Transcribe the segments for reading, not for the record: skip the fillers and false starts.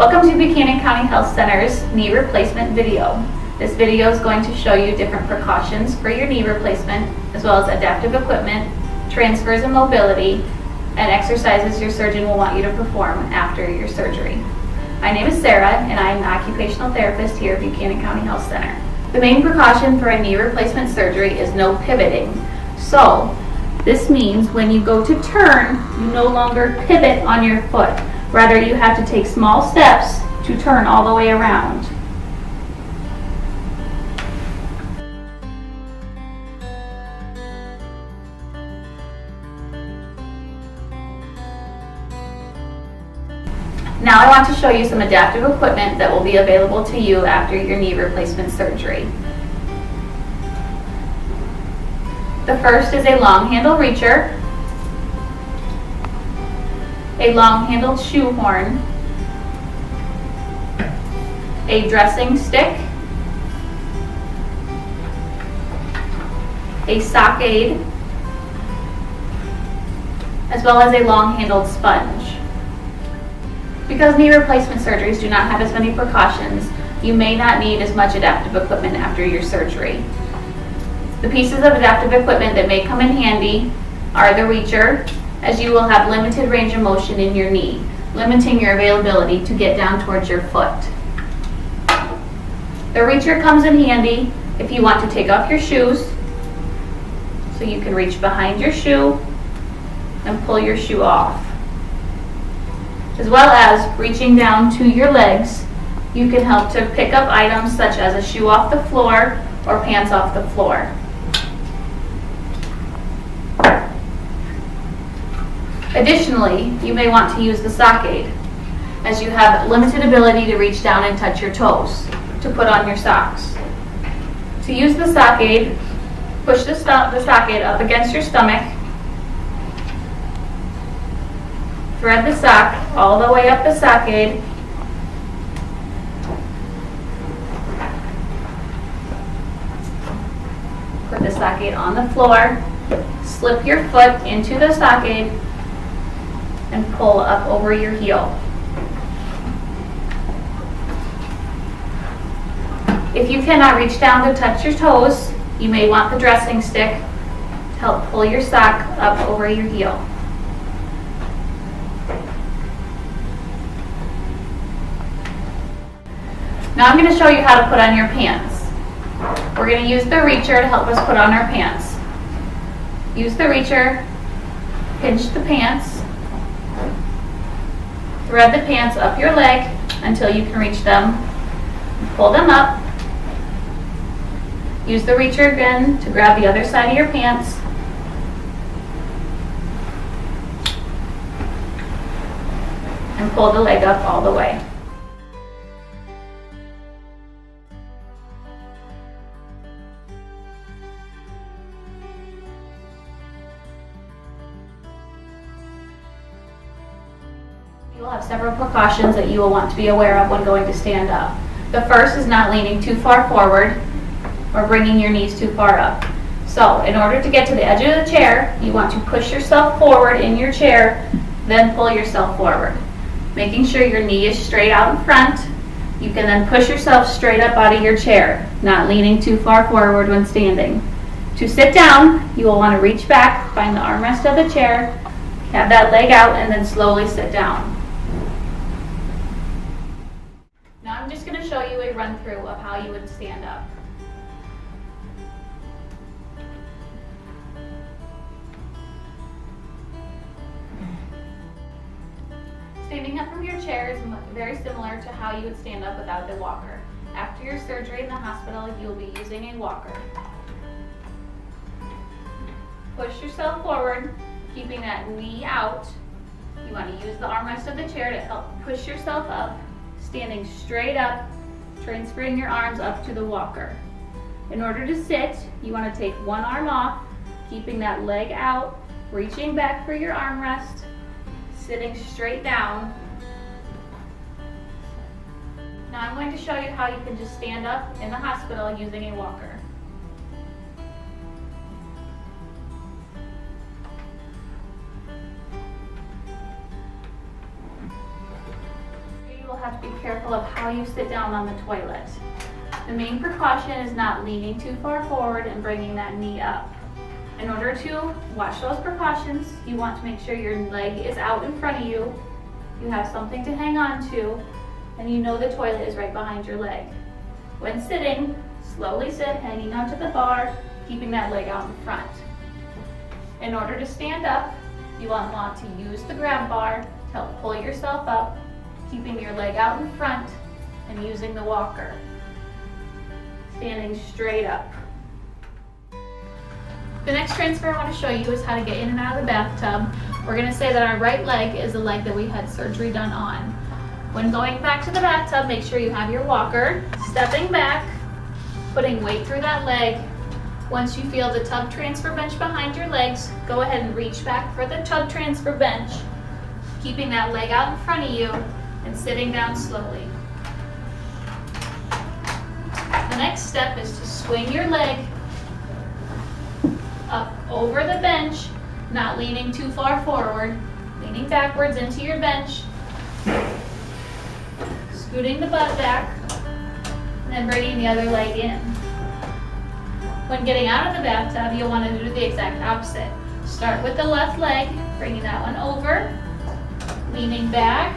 Welcome to Buchanan County Health Center's knee replacement video. This video is going to show you different precautions for your knee replacement, as well as adaptive equipment, transfers and mobility, and exercises your surgeon will want you to perform after your surgery. My name is Sarah, and I am an occupational therapist here at Buchanan County Health Center. The main precaution for a knee replacement surgery is no pivoting. So, this means when you go to turn, you no longer pivot on your foot. Rather, you have to take small steps to turn all the way around. Now I want to show you some adaptive equipment that will be available to you after your knee replacement surgery. The first is a long-handled reacher, a long-handled shoehorn, a dressing stick, a sock aid, as well as a long-handled sponge. Because knee replacement surgeries do not have as many precautions, you may not need as much adaptive equipment after your surgery. The pieces of adaptive equipment that may come in handy are the reacher, as you will have limited range of motion in your knee, limiting your availability to get down towards your foot. The reacher comes in handy if you want to take off your shoes, so you can reach behind your shoe and pull your shoe off. As well as reaching down to your legs, you can help to pick up items such as a shoe off the floor or pants off the floor. Additionally, you may want to use the sock aid, as you have limited ability to reach down and touch your toes to put on your socks. To use the sock aid, push the sock aid up against your stomach, thread the sock all the way up the sock aid, put the sock aid on the floor, slip your foot into the sock aid, and pull up over your heel. If you cannot reach down to touch your toes, you may want the dressing stick to help pull your sock up over your heel. Now I'm going to show you how to put on your pants. We're going to use the reacher to help us put on our pants. Use the reacher, pinch the pants, thread the pants up your leg until you can reach them, pull them up. Use the reacher again to grab the other side of your pants, and pull the leg up all the way. You will have several precautions that you will want to be aware of when going to stand up. The first is not leaning too far forward or bringing your knees too far up. So, in order to get to the edge of the chair, you want to push yourself forward in your chair, then pull yourself forward. Making sure your knee is straight out in front, you can then push yourself straight up out of your chair, not leaning too far forward when standing. To sit down, you will want to reach back, find the armrest of the chair, have that leg out, and then slowly sit down. Now I'm just going to show you a run through of how you would stand up. Standing up from your chair is very similar to how you would stand up without the walker. After your surgery in the hospital, you will be using a walker. Push yourself forward, keeping that knee out. You want to use the armrest of the chair to help push yourself up, standing straight up, transferring your arms up to the walker. In order to sit, you want to take one arm off, keeping that leg out, reaching back for your armrest, sitting straight down. Now I'm going to show you how you can just stand up in the hospital using a walker. You will have to be careful of how you sit down on the toilet. The main precaution is not leaning too far forward and bringing that knee up. In order to watch those precautions, you want to make sure your leg is out in front of you, you have something to hang on to, and you know the toilet is right behind your leg. When sitting, slowly sit, hanging onto the bar, keeping that leg out in front. In order to stand up, you want to use the grab bar to help pull yourself up, keeping your leg out in front and using the walker. Standing straight up. The next transfer I want to show you is how to get in and out of the bathtub. We're going to say that our right leg is the leg that we had surgery done on. When going back to the bathtub, make sure you have your walker, stepping back, putting weight through that leg. Once you feel the tub transfer bench behind your legs, go ahead and reach back for the tub transfer bench, keeping that leg out in front of you and sitting down slowly. The next step is to swing your leg up over the bench, not leaning too far forward, leaning backwards into your bench, scooting the butt back, and then bringing the other leg in. When getting out of the bathtub, you'll want to do the exact opposite. Start with the left leg, bringing that one over, leaning back,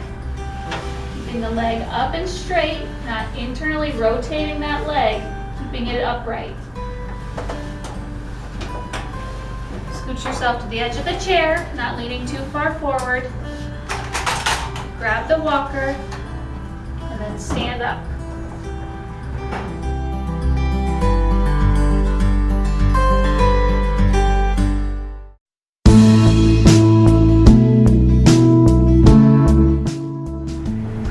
keeping the leg up and straight, not internally rotating that leg, keeping it upright. Scoot yourself to the edge of the chair, not leaning too far forward. Grab the walker, and then stand up.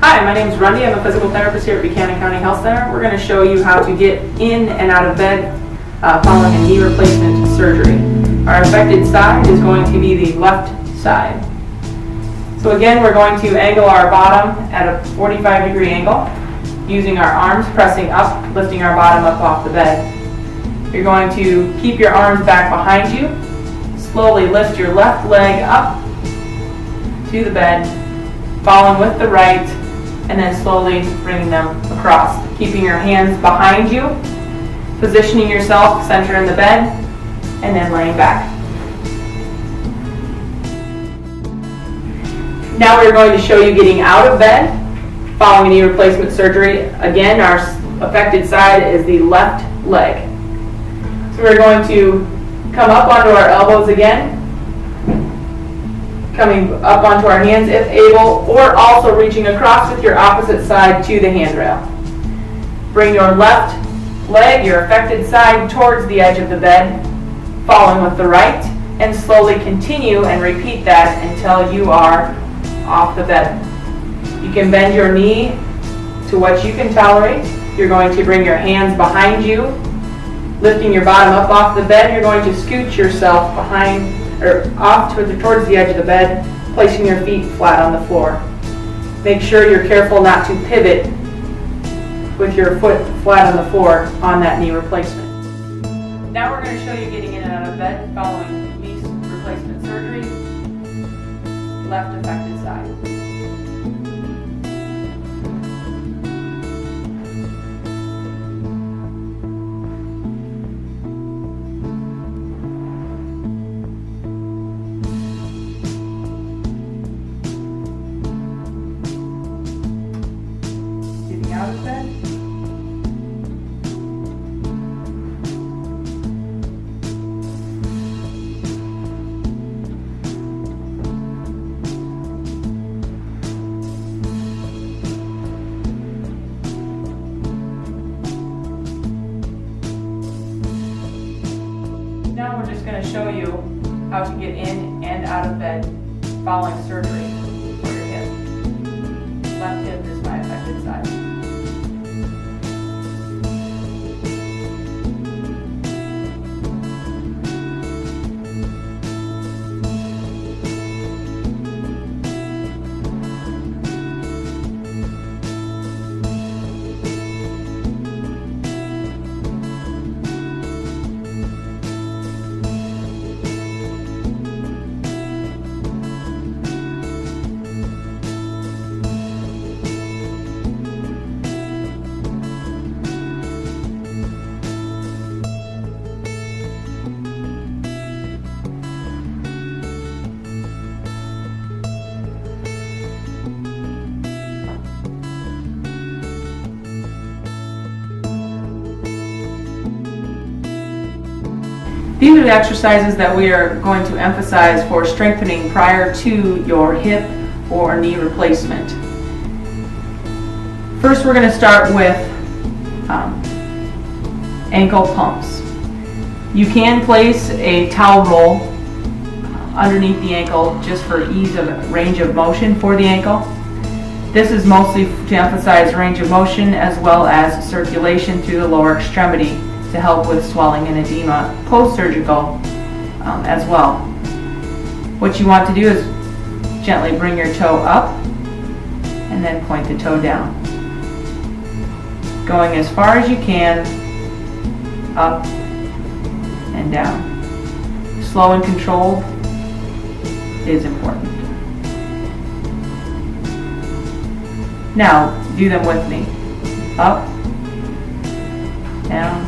Hi, my name is Rundy. I'm a physical therapist here at Buchanan County Health Center. We're going to show you how to get in and out of bed following a knee replacement surgery. Our affected side is going to be the left side. So again, we're going to angle our bottom at a 45-degree angle, using our arms pressing up, lifting our bottom up off the bed. You're going to keep your arms back behind you, slowly lift your left leg up to the bed, following with the right, and then slowly bringing them across. Keeping your hands behind you, positioning yourself center in the bed, and then laying back. Now we're going to show you getting out of bed following a knee replacement surgery. Again, our affected side is the left leg. So we're going to come up onto our elbows again, coming up onto our hands if able, or also reaching across with your opposite side to the handrail. Bring your left leg, your affected side, towards the edge of the bed, following with the right, and slowly continue and repeat that until you are off the bed. You can bend your knee to what you can tolerate. You're going to bring your hands behind you, lifting your bottom up off the bed. You're going to scoot yourself behind or off towards the edge of the bed, placing your feet flat on the floor. Make sure you're careful not to pivot with your foot flat on the floor on that knee replacement. Now we're going to show you getting in and out of bed following knee replacement surgery, left affected side. Getting out of bed. Now we're just going to show you how to get in and out of bed following surgery for your hip. Left hip is my affected side. These are the exercises that we are going to emphasize for strengthening prior to your hip or knee replacement. First, we're going to start with ankle pumps. You can place a towel roll underneath the ankle just for ease of range of motion for the ankle. This is mostly to emphasize range of motion as well as circulation through the lower extremity to help with swelling and edema post-surgical as well. What you want to do is gently bring your toe up and then point the toe down. Going as far as you can, up and down. Slow and controlled is important. Now, do them with me. Up, down,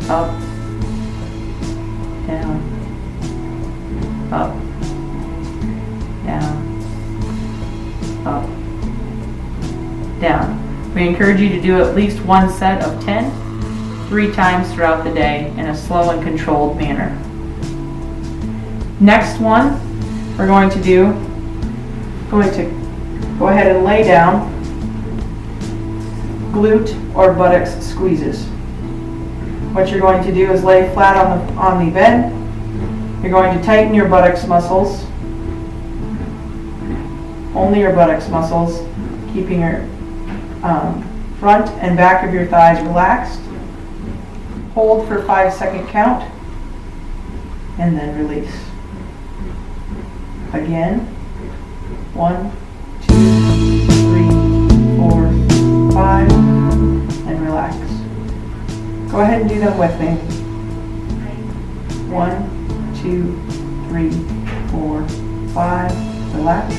up, down, up, down, up, down. We encourage you to do at least one set of 10, 3 times throughout the day in a slow and controlled manner. Next one, we're going to go ahead and lay down glute or buttocks squeezes. What you're going to do is lay flat on the bed. You're going to tighten your buttocks muscles, only your buttocks muscles, keeping your front and back of your thighs relaxed. Hold for 5-second count and then release. Again, 1, 2, 3, 4, 5, and relax. Go ahead and do them with me. 1, 2, 3, 4, 5, relax.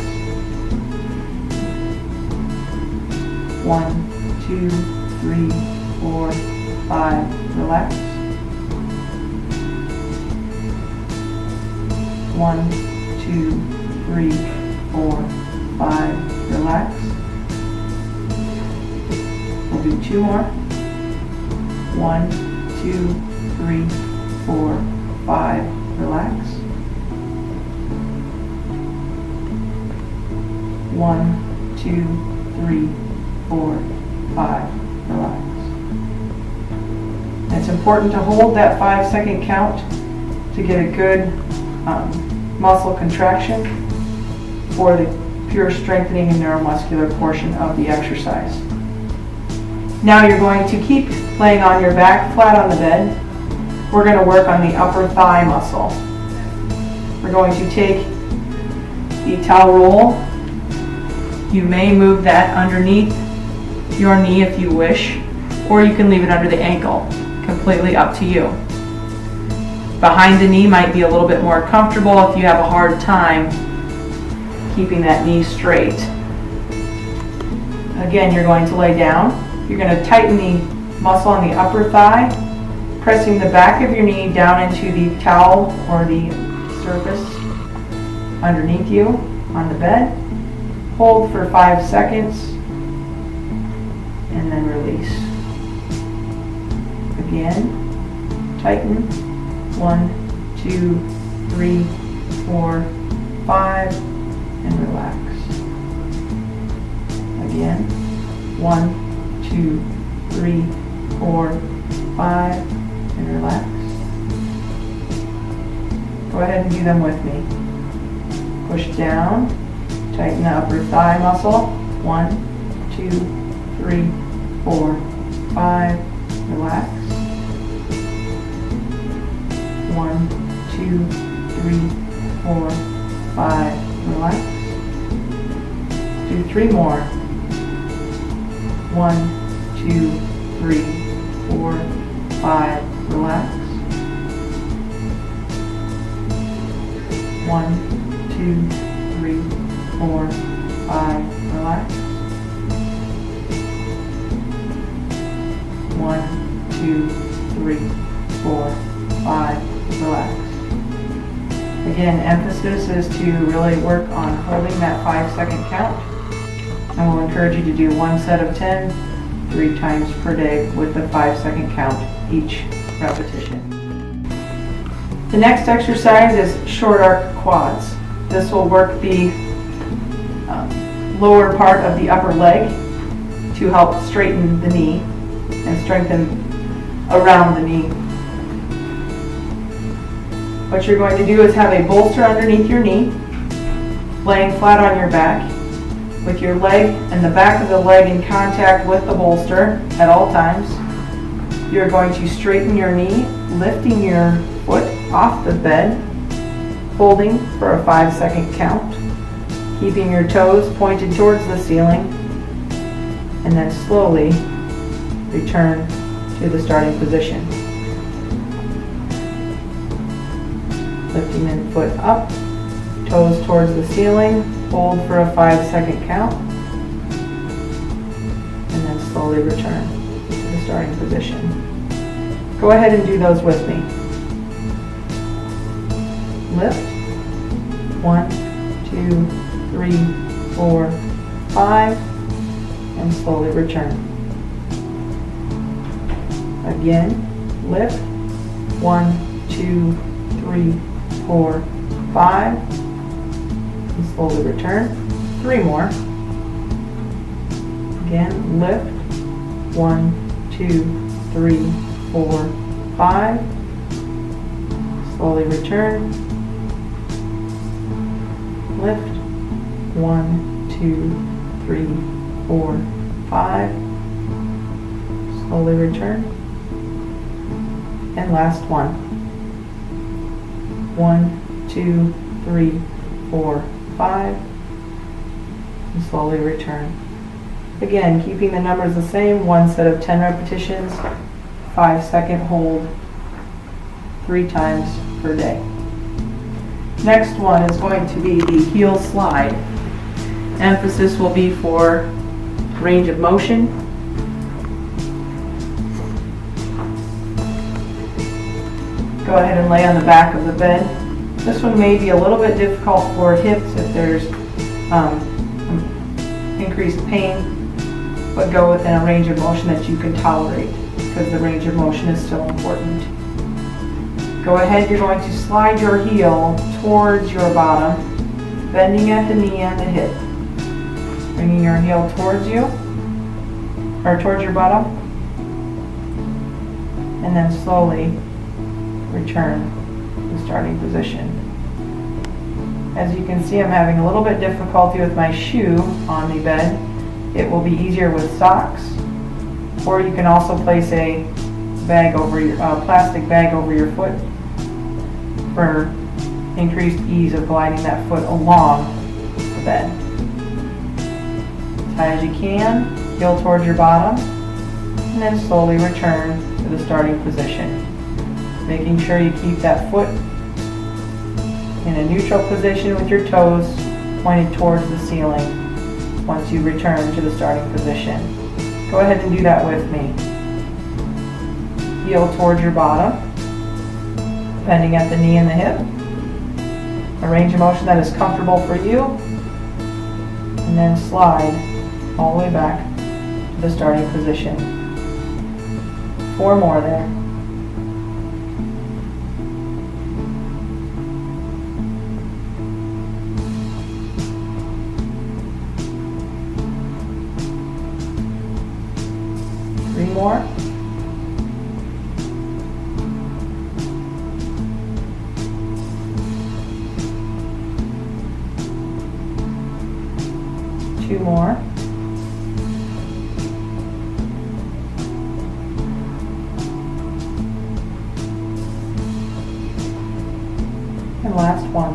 1, 2, 3, 4, 5, relax. 1, 2, 3, 4, 5, relax. We'll do 2 more. 1, 2, 3, 4, 5, relax. 1, 2, 3, 4, 5, relax. It's important to hold that 5-second count to get a good muscle contraction for the pure strengthening and neuromuscular portion of the exercise. Now you're going to keep laying on your back flat on the bed. We're going to work on the upper thigh muscle. We're going to take the towel roll. You may move that underneath your knee if you wish, or you can leave it under the ankle. Completely up to you. Behind the knee might be a little bit more comfortable if you have a hard time keeping that knee straight. Again, you're going to lay down. You're going to tighten the muscle on the upper thigh, pressing the back of your knee down into the towel or the surface underneath you on the bed. Hold for 5 seconds and then release. Again, tighten. 1, 2, 3, 4, 5, and relax. Again, 1, 2, 3, 4, 5, and relax. Go ahead and do them with me. Push down, tighten the upper thigh muscle. 1, 2, 3, 4, 5, relax. 1, 2, 3, 4, 5, relax. Do 3 more. 1, 2, 3, 4, 5, relax. 1, 2, 3, 4, 5, relax. 1, 2, 3, 4, 5, relax. Again, emphasis is to really work on holding that 5-second count. And we'll encourage you to do 1 set of 10, 3 times per day with the 5-second count each repetition. The next exercise is short arc quads. This will work the lower part of the upper leg to help straighten the knee and strengthen around the knee. What you're going to do is have a bolster underneath your knee, laying flat on your back, with your leg and the back of the leg in contact with the bolster at all times. You're going to straighten your knee, lifting your foot off the bed, holding for a 5-second count, keeping your toes pointed towards the ceiling, and then slowly return to the starting position. Lifting the foot up, toes towards the ceiling, hold for a 5-second count, and then slowly return to the starting position. Go ahead and do those with me. Lift. 1, 2, 3, 4, 5, and slowly return. Again, lift. 1, 2, 3, 4, 5, and slowly return. 3 more. Again, lift. 1, 2, 3, 4, 5. Slowly return. Lift. 1, 2, 3, 4, 5. Slowly return. And last one. 1, 2, 3, 4, 5. And slowly return. Again, keeping the numbers the same, one set of 10 repetitions, 5-second hold, 3 times per day. Next one is going to be the heel slide. Emphasis will be for range of motion. Go ahead and lay on the back of the bed. This one may be a little bit difficult for hips if there's increased pain, but go within a range of motion that you can tolerate, because the range of motion is still important. Go ahead, you're going to slide your heel towards your bottom, bending at the knee and the hip. Bringing your heel towards you, or towards your bottom, and then slowly return to the starting position. As you can see, I'm having a little bit difficulty with my shoe on the bed. It will be easier with socks, or you can also place a bag over your plastic bag over your foot for increased ease of gliding that foot along the bed. As high as you can, heel towards your bottom, and then slowly return to the starting position. Making sure you keep that foot in a neutral position with your toes pointed towards the ceiling once you return to the starting position. Go ahead and do that with me. Heel towards your bottom, bending at the knee and the hip. A range of motion that is comfortable for you, and then slide all the way back to the starting position. 4 more there. More. 2 more. And last one.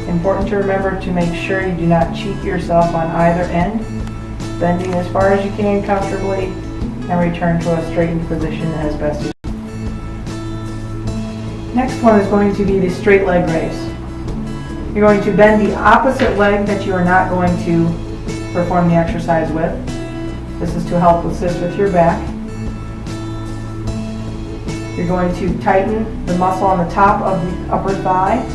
Important to remember to make sure you do not cheat yourself on either end, bending as far as you can comfortably, and return to a straightened position as best as you can. Next one is going to be the straight leg raise. You're going to bend the opposite leg that you are not going to perform the exercise with. This is to help assist with your back. You're going to tighten the muscle on the top of the upper thigh,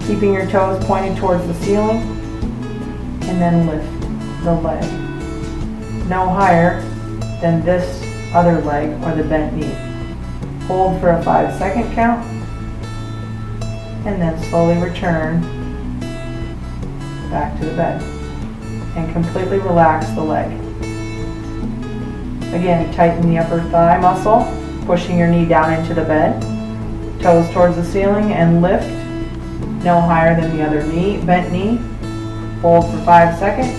keeping your toes pointed towards the ceiling, and then lift the leg. No higher than this other leg or the bent knee. Hold for a 5-second count, and then slowly return back to the bed. And completely relax the leg. Again, tighten the upper thigh muscle, pushing your knee down into the bed. Toes towards the ceiling and lift, no higher than the other knee, bent knee. Hold for 5 seconds,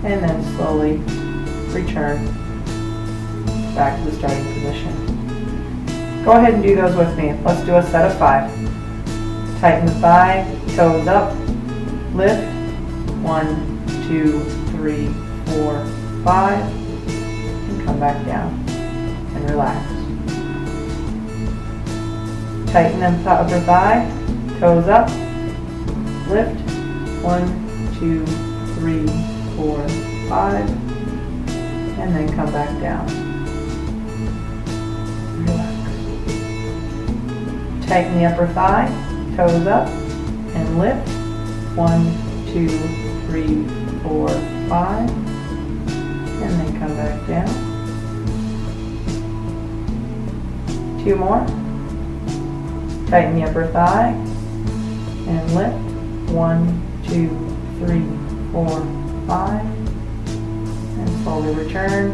and then slowly return back to the starting position. Go ahead and do those with me. Let's do a set of 5. Tighten the thigh, toes up, lift. 1, 2, 3, 4, 5, and come back down and relax. Tighten the upper thigh, toes up, lift. 1, 2, 3, 4, 5, and then come back down. Relax. Tighten the upper thigh, toes up, and lift. 1, 2, 3, 4, 5, and then come back down. 2 more. Tighten the upper thigh and lift. 1, 2, 3, 4, 5, and slowly return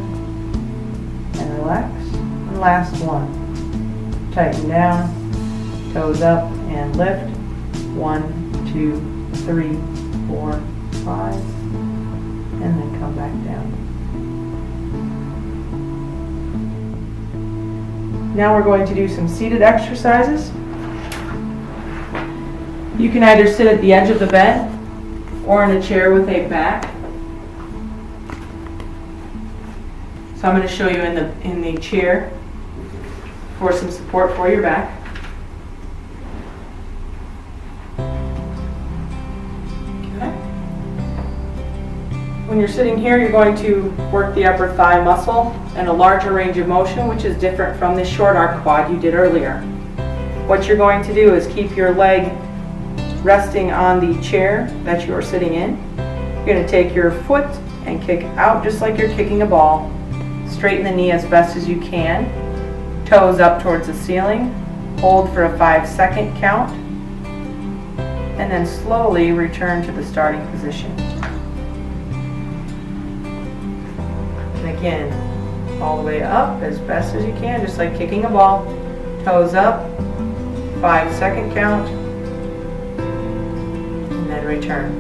and relax. And last one. Tighten down, toes up and lift. 1, 2, 3, 4, 5, and then come back down. Now we're going to do some seated exercises. You can either sit at the edge of the bed or in a chair with a back. So I'm going to show you in the chair for some support for your back. When you're sitting here, you're going to work the upper thigh muscle and a larger range of motion, which is different from the short arc quad you did earlier. What you're going to do is keep your leg resting on the chair that you are sitting in. You're going to take your foot and kick out just like you're kicking a ball. Straighten the knee as best as you can. Toes up towards the ceiling. Hold for a 5-second count. And then slowly return to the starting position. Again, all the way up as best as you can, just like kicking a ball. Toes up, 5-second count, and then return.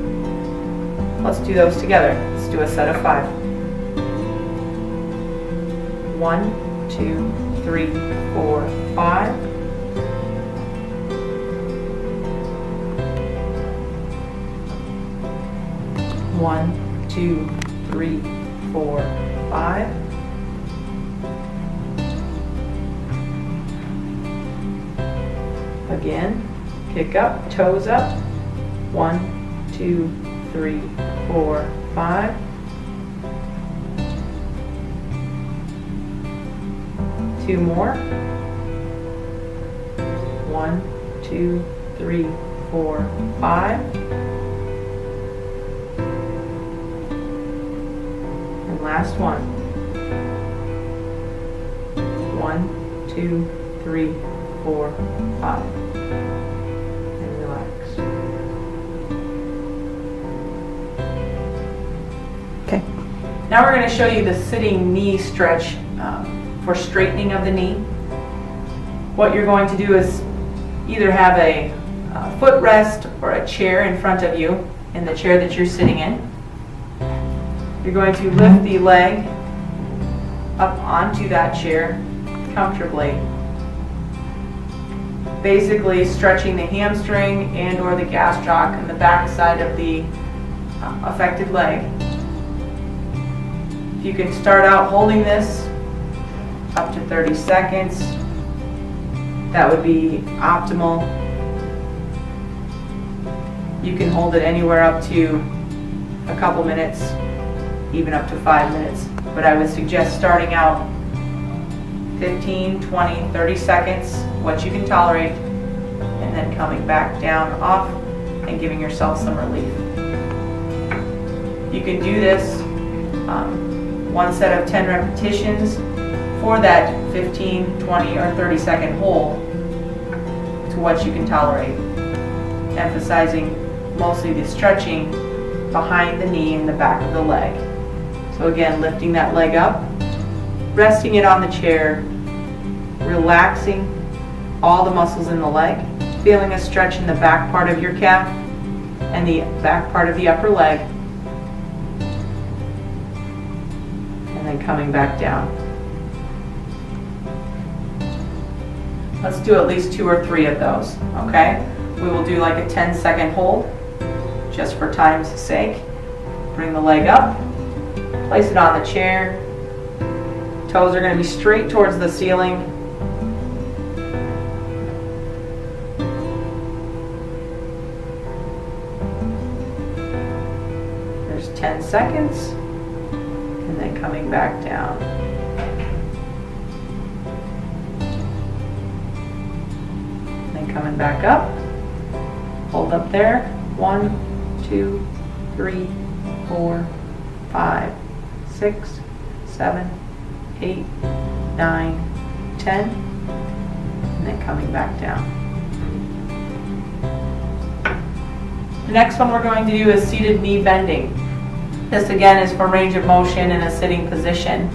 Let's do those together. Let's do a set of 5. 1, 2, 3, 4, 5. 1, 2, 3, 4, 5. Again, kick up, toes up. 1, 2, 3, 4, 5. Two more. 1, 2, 3, 4, 5. And last one. 1, 2, 3, 4, 5. And relax. Okay. Now we're going to show you the sitting knee stretch for straightening of the knee. What you're going to do is either have a footrest or a chair in front of you in the chair that you're sitting in. You're going to lift the leg up onto that chair comfortably, basically stretching the hamstring and or the gastroc and the back side of the affected leg. If you can start out holding this up to 30 seconds, that would be optimal. You can hold it anywhere up to a couple minutes, even up to 5 minutes. But I would suggest starting out 15, 20, 30 seconds, what you can tolerate, and then coming back down off and giving yourself some relief. You can do this one set of 10 repetitions for that 15, 20, or 30-second hold to what you can tolerate, emphasizing mostly the stretching behind the knee and the back of the leg. So again, lifting that leg up, resting it on the chair, relaxing all the muscles in the leg, feeling a stretch in the back part of your calf and the back part of the upper leg, and then coming back down. Let's do at least 2 or 3 of those, okay? We will do like a 10-second hold, just for time's sake. Bring the leg up, place it on the chair. Toes are going to be straight towards the ceiling. There's 10 seconds, and then coming back down. Then coming back up. Hold up there. 1, 2, 3, 4, 5, 6, 7, 8, 9, 10, and then coming back down. The next one we're going to do is seated knee bending. This again is for range of motion in a sitting position.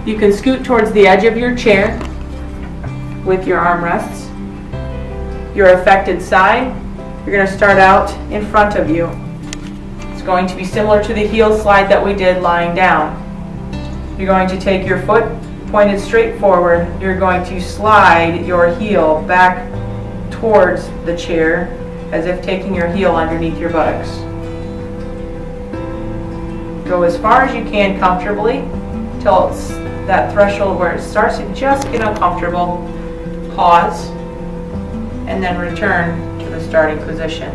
You can scoot towards the edge of your chair with your armrests. Your affected side, you're going to start out in front of you. It's going to be similar to the heel slide that we did lying down. You're going to take your foot pointed straight forward. You're going to slide your heel back towards the chair as if taking your heel underneath your buttocks. Go as far as you can comfortably till it's that threshold where it starts to just get uncomfortable. Pause and then return to the starting position.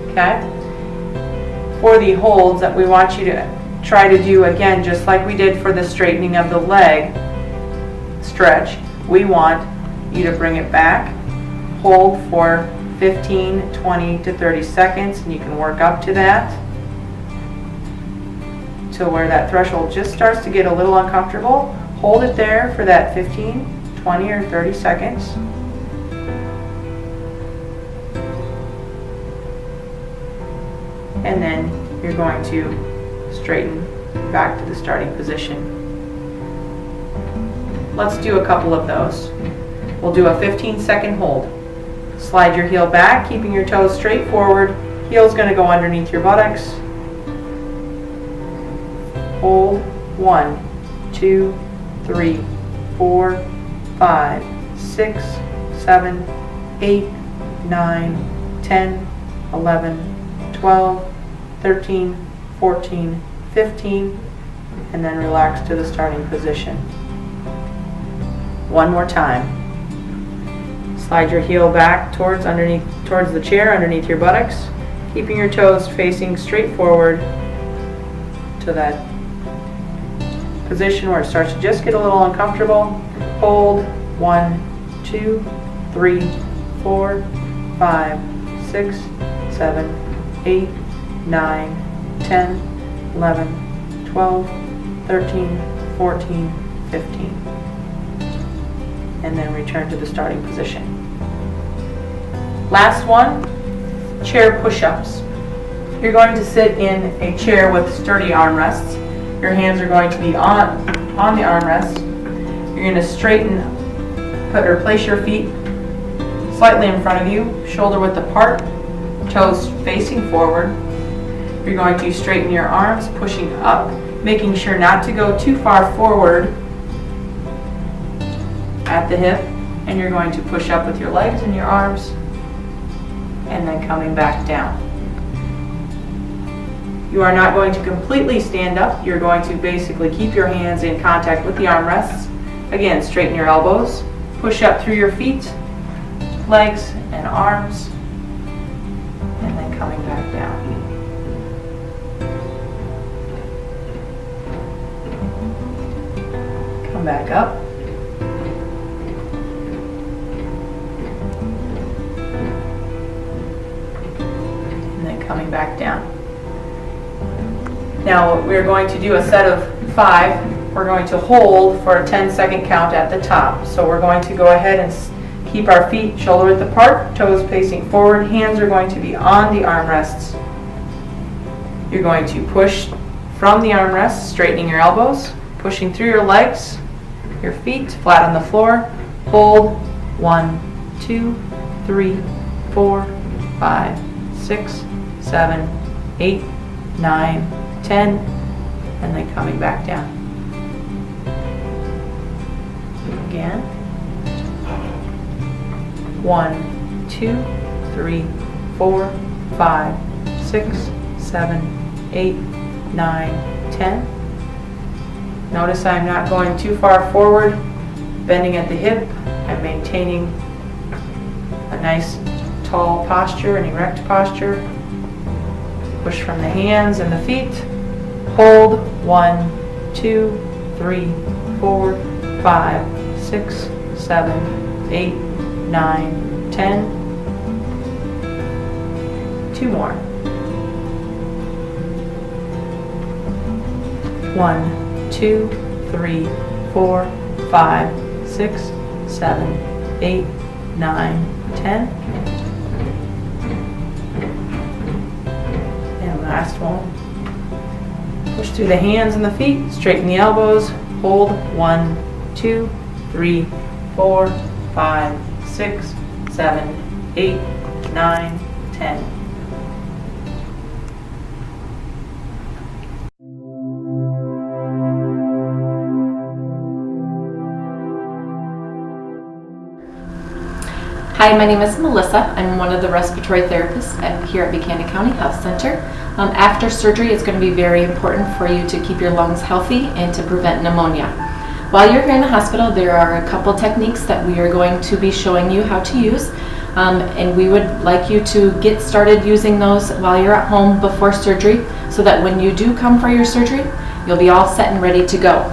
Okay? For the holds that we want you to try to do again, just like we did for the straightening of the leg stretch, we want you to bring it back, hold for 15, 20 to 30 seconds, and you can work up to that to where that threshold just starts to get a little uncomfortable. Hold it there for that 15, 20 or 30 seconds. And then you're going to straighten back to the starting position. Let's do a couple of those. We'll do a 15-second hold. Slide your heel back, keeping your toes straight forward. Heel's going to go underneath your buttocks. Hold. 1, 2, 3, 4, 5, 6, 7, 8, 9, 10, 11, 12, 13, 14, 15, and then relax to the starting position. One more time. Slide your heel back towards the chair, underneath your buttocks, keeping your toes facing straight forward to that position where it starts to just get a little uncomfortable. Hold. 1, 2, 3, 4, 5, 6, 7, 8, 9, 10, 11, 12, 13, 14, 15. And then return to the starting position. Last one, chair push-ups. You're going to sit in a chair with sturdy armrests. Your hands are going to be on the armrest. You're going to straighten, place your feet slightly in front of you, shoulder width apart, toes facing forward. You're going to straighten your arms, pushing up, making sure not to go too far forward at the hip, and you're going to push up with your legs and your arms, and then coming back down. You are not going to completely stand up. You're going to basically keep your hands in contact with the armrests. Again, straighten your elbows, push up through your feet, legs and arms, and then coming back down. Come back up. coming back down. Now we're going to do a set of 5. We're going to hold for a 10-second count at the top. So we're going to go ahead and keep our feet shoulder width apart, toes facing forward, hands are going to be on the armrests. You're going to push from the armrests, straightening your elbows, pushing through your legs, your feet flat on the floor. Hold 1, 2, 3, 4, 5, 6, 7, 8, 9, 10, and then coming back down. Again. 1, 2, 3, 4, 5, 6, 7, 8, 9, 10. Notice I'm not going too far forward, bending at the hip. I'm maintaining a nice tall posture, an erect posture. Push from the hands and the feet. Hold 1, 2, 3, 4, 5, 6, 7, 8, 9, 10. 2 more. 1, 2, 3, 4, 5, 6, 7, 8, 9, 10. And last one. Push through the hands and the feet, straighten the elbows, hold 1, 2, 3, 4, 5, 6, 7, 8, 9, 10. Hi, my name is Melissa. I'm one of the respiratory therapists here at Buchanan County Health Center. After surgery, it's going to be very important for you to keep your lungs healthy and to prevent pneumonia. While you're here in the hospital, there are a couple techniques that we are going to be showing you how to use, and we would like you to get started using those while you're at home before surgery, so that when you do come for your surgery, you'll be all set and ready to go.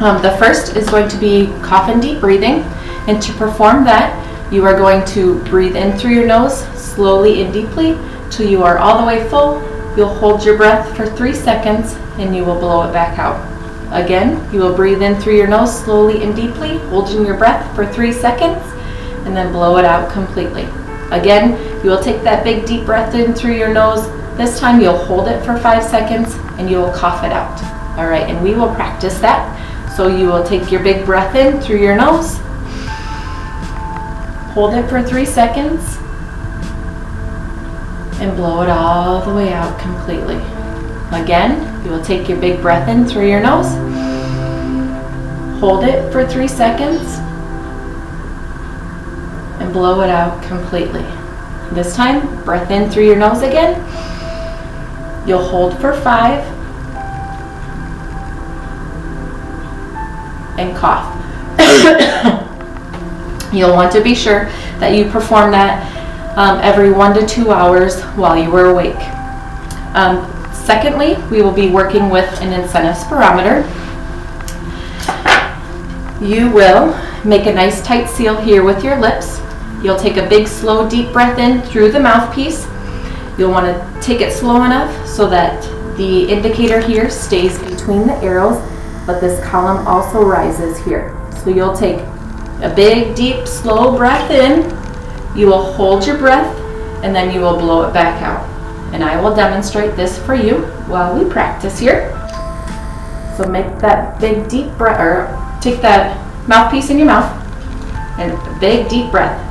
The first is going to be cough and deep breathing, and to perform that, you are going to breathe in through your nose, slowly and deeply, till you are all the way full. You'll hold your breath for 3 seconds, and you will blow it back out. Again, you will breathe in through your nose, slowly and deeply, holding your breath for 3 seconds, and then blow it out completely. Again, you will take that big deep breath in through your nose. This time you'll hold it for 5 seconds, and you will cough it out. All right, and we will practice that. So you will take your big breath in through your nose, hold it for 3 seconds, and blow it all the way out completely. Again, you will take your big breath in through your nose, hold it for 3 seconds, and blow it out completely. This time, breath in through your nose again. You'll hold for 5, and cough. You'll want to be sure that you perform that every 1 to 2 hours while you were awake. Secondly, we will be working with an incentive spirometer. You will make a nice tight seal here with your lips. You'll take a big, slow, deep breath in through the mouthpiece. You'll want to take it slow enough so that the indicator here stays between the arrows, but this column also rises here. So you'll take a big, deep, slow breath in. You will hold your breath, and then you will blow it back out. And I will demonstrate this for you while we practice here. So make that big, deep breath, or take that mouthpiece in your mouth, and a big, deep breath.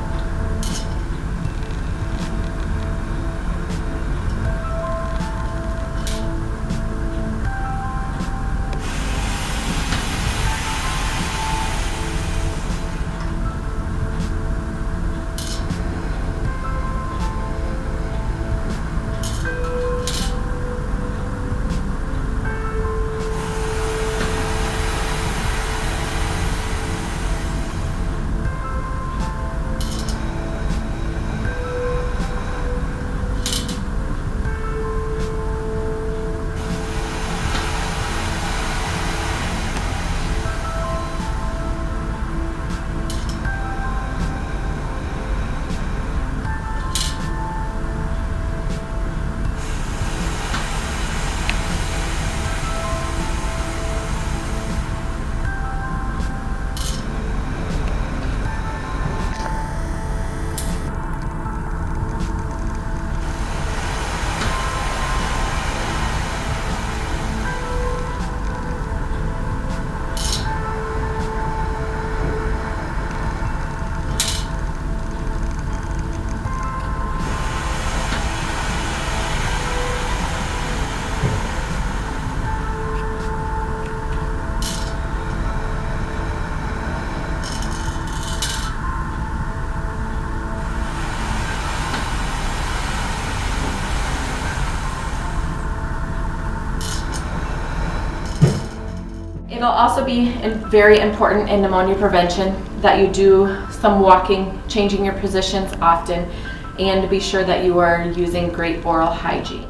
It'll also be very important in pneumonia prevention that you do some walking, changing your positions often, and be sure that you are using great oral hygiene.